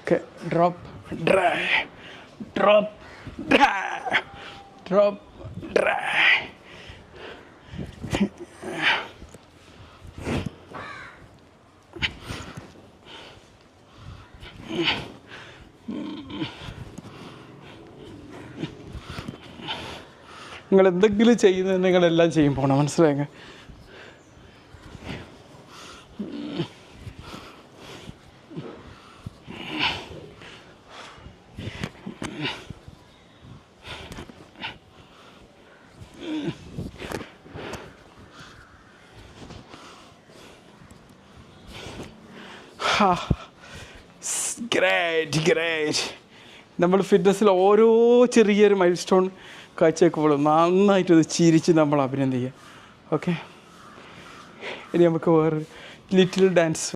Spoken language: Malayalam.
Okay, drop, dry, drop, dry, drop, dry. നിങ്ങൾ എന്തെങ്കിലും ചെയ്യുന്നത് നിങ്ങളെല്ലാം ചെയ്യും പോകണം, മനസ്സിലായെങ്കിൽ. ഗ്രേറ്റ്. നമ്മൾ ഫിറ്റ്നസ്സിൽ ഓരോ ചെറിയൊരു മൈൽ സ്റ്റോൺ കാഴ്ചവെക്കുമ്പോഴും നന്നായിട്ടത് ചിരിച്ച് നമ്മൾ അഭിനന്ദിക്കുക. ഓക്കെ, ഇനി നമുക്ക് വേറെ ലിറ്റിൽ ഡാൻസ്